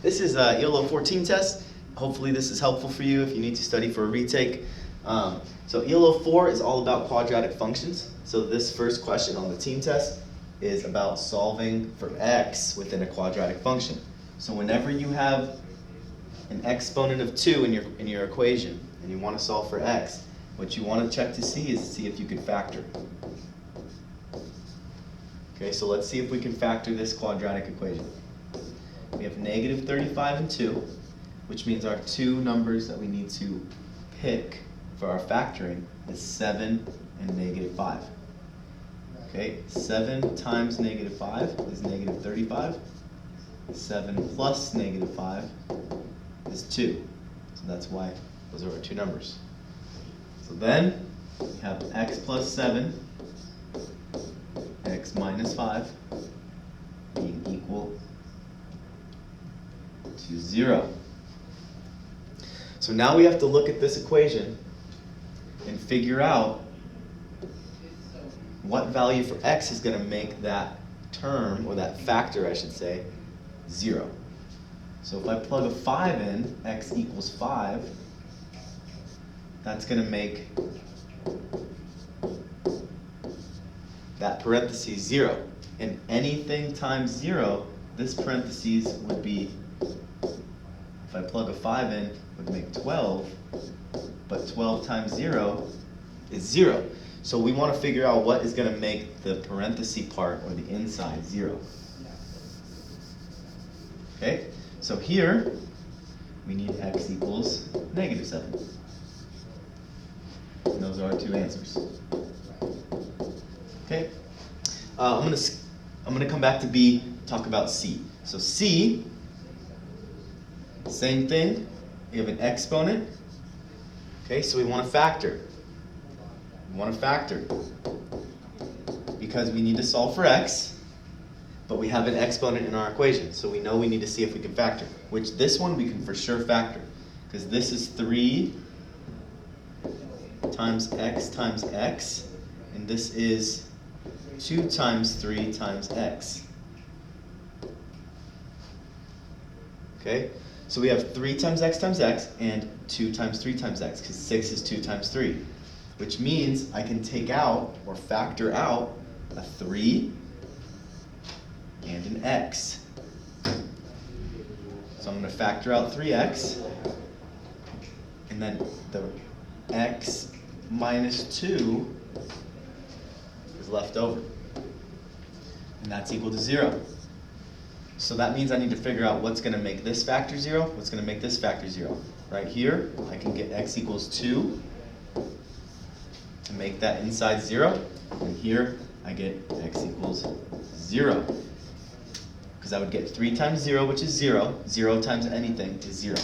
This is ELO 14 test. Hopefully this is helpful for you if you need to study for a retake. So ELO 4 is all about quadratic functions. So this first question on the team test is about solving for x within a quadratic function. So whenever you have an exponent of 2 in your equation and you want to solve for x, what you want to check to see if you can factor. Okay, so let's see if we can factor this quadratic equation. We have negative 35 and 2, which means our two numbers that we need to pick for our factoring is 7 and negative 5. Okay, 7 times negative 5 is negative 35. 7 plus negative 5 is 2. So that's why those are our two numbers. So then we have x plus 7, x minus 5 being equal to 0. So now we have to look at this equation and figure out what value for x is going to make that term, or that factor I should say, 0. So if I plug a 5 in, x equals 5, that's going to make that parentheses 0. And anything times 0, this parentheses would be, if I plug a 5 in, would make 12, but 12 times 0 is 0. So we want to figure out what is going to make the parenthesis part, or the inside, 0. Okay, so here we need x equals negative 7. And those are our two answers. Okay, I'm gonna come back to B, talk about C. So C, same thing. We have an exponent. Okay, so we want to factor. We want to factor because we need to solve for x, but we have an exponent in our equation, so we know we need to see if we can factor. Which this one we can for sure factor, because this is 3 times x, and this is 2 times 3 times x. Okay, so we have 3 times x and 2 times 3 times x, because 6 is 2 times 3. Which means I can take out, or factor out, a 3 and an x. So I'm going to factor out 3x, and then the x minus 2 is left over. And that's equal to 0. So that means I need to figure out what's going to make this factor 0, what's going to make this factor 0. Right here, I can get x equals 2 to make that inside 0. And here, I get x equals 0. Because I would get 3 times 0, which is 0. 0 times anything is 0.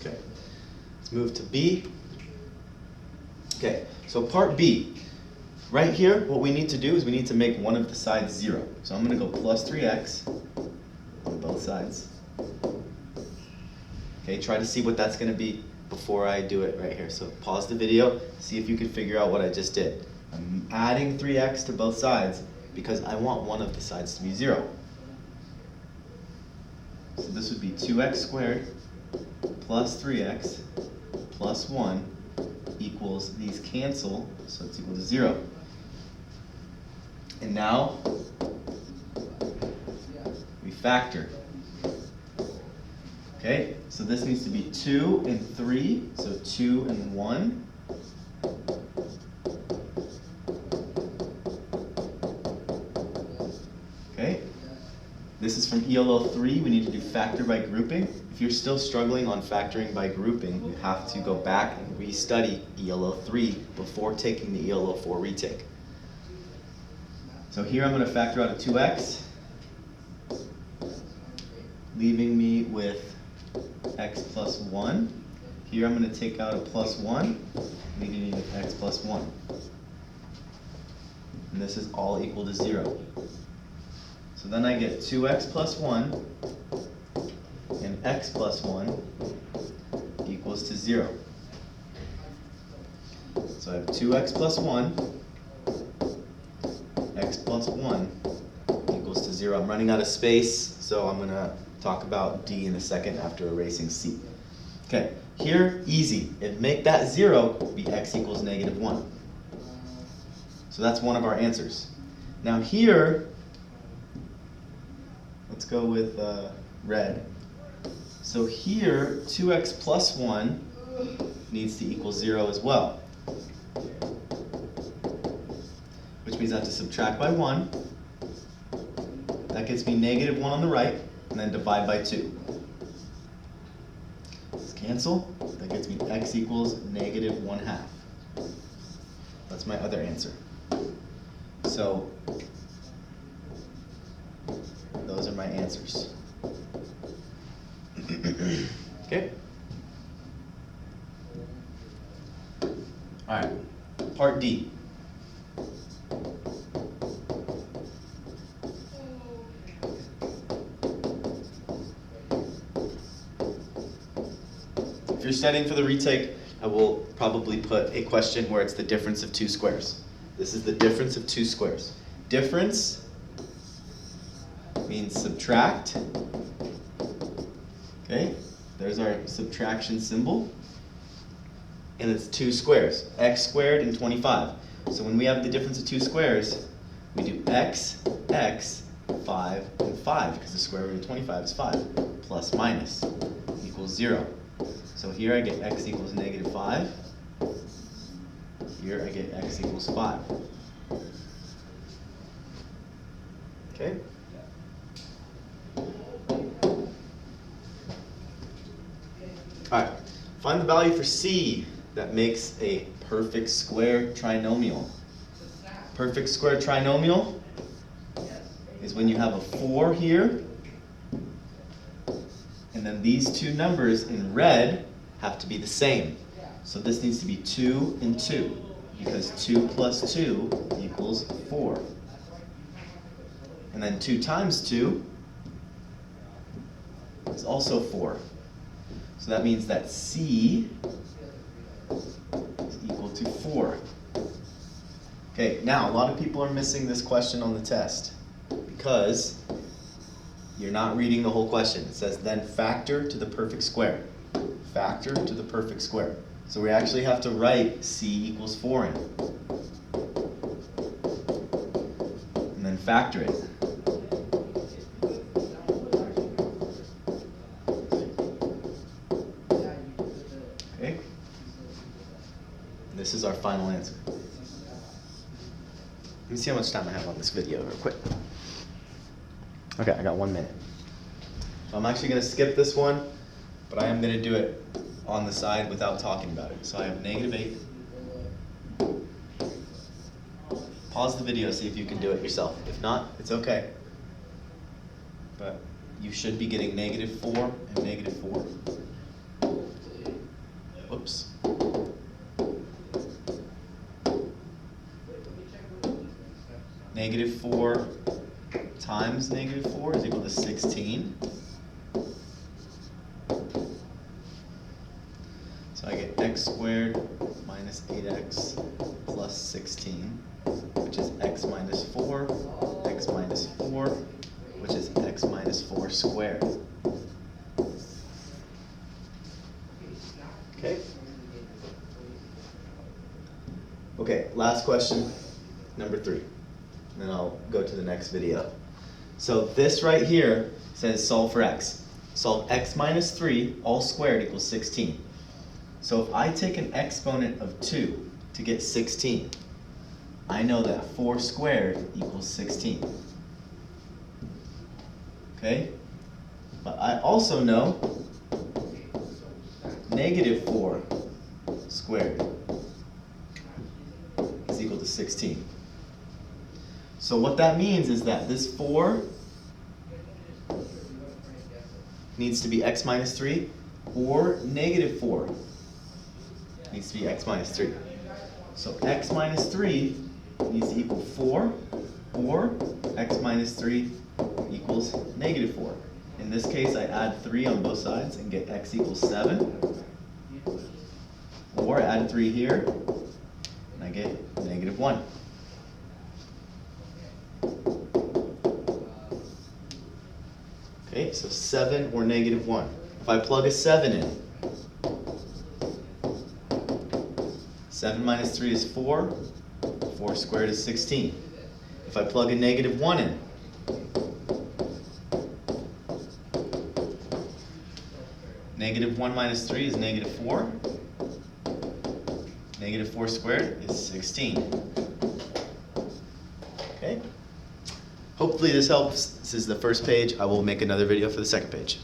Okay, let's move to B. Okay, so part B. Right here, what we need to do is we need to make one of the sides 0. So I'm going to go plus 3x on both sides. Okay, try to see what that's going to be before I do it right here. So pause the video, see if you can figure out what I just did. I'm adding 3x to both sides because I want one of the sides to be 0. So this would be 2x squared plus 3x plus 1 equals, these cancel, so it's equal to 0. And now we factor. Okay, so this needs to be 2 and 3, so 2 and 1. Okay, this is from ELO 3. We need to do factor by grouping. If you're still struggling on factoring by grouping, you have to go back and restudy ELO 3 before taking the ELO 4 retake. So here I'm going to factor out a 2x, leaving me with x plus 1. Here I'm going to take out a plus 1, leaving me with x plus 1. And this is all equal to 0. So then I get 2x plus 1 and x plus 1 equals to 0. So I have 2x plus 1, x plus 1 0. I'm running out of space, so I'm going to talk about D in a second after erasing C. Okay, here, easy. If make that 0, be x equals negative 1. So that's one of our answers. Now here, let's go with red. So here, 2x plus 1 needs to equal 0 as well. Which means I have to subtract by 1. That gets me negative 1 on the right, and then divide by 2. Let's cancel. That gets me x equals negative 1/2. That's my other answer. So those are my answers. Okay? All right, part D. If you're studying for the retake, I will probably put a question where it's the difference of two squares. This is the difference of two squares. Difference means subtract. Okay, there's our subtraction symbol. And it's two squares, x squared and 25. So when we have the difference of two squares, we do x, 5, and 5, because the square root of 25 is 5, plus minus equals 0. So here I get x equals negative 5. Here I get x equals 5. Okay? Alright, find the value for C that makes a perfect square trinomial. Perfect square trinomial is when you have a 4 here, and then these two numbers in red have to be the same. So this needs to be 2 and 2, because 2 plus 2 equals 4. And then 2 times 2 is also 4. So that means that C is equal to 4. Okay, now a lot of people are missing this question on the test because you're not reading the whole question. It says then factor to the perfect square. Factor to the perfect square. So we actually have to write C equals 4 in. And then factor it. Okay? This is our final answer. Let me see how much time I have on this video real quick. Okay, I got 1 minute. So I'm actually going to skip this one, but I am going to do it on the side without talking about it. So I have negative 8. Pause the video, see if you can do it yourself. If not, it's okay. But you should be getting negative 4 and negative 4. Whoops. Negative 4 times negative 4 is equal to 16. So I get x squared minus 8x plus 16, which is x minus 4, x minus 4, which is x minus 4 squared. Okay? Okay, last question, number 3. And then I'll go to the next video. So this right here says solve for x. Solve x minus 3 all squared equals 16. So if I take an exponent of 2 to get 16, I know that 4 squared equals 16. Okay? But I also know negative 4 squared is equal to 16. So what that means is that this 4 needs to be x minus 3, or negative 4 needs to be x minus 3. So x minus 3 needs to equal 4, or x minus 3 equals negative 4. In this case, I add 3 on both sides and get x equals 7. Or add 3 here, and I get negative 1. Okay, so 7 or negative 1. If I plug a 7 in, 7 minus 3 is 4. 4 squared is 16. If I plug a negative 1 in, negative 1 minus 3 is negative 4. Negative 4 squared is 16. Okay? Hopefully this helps. This is the first page. I will make another video for the second page.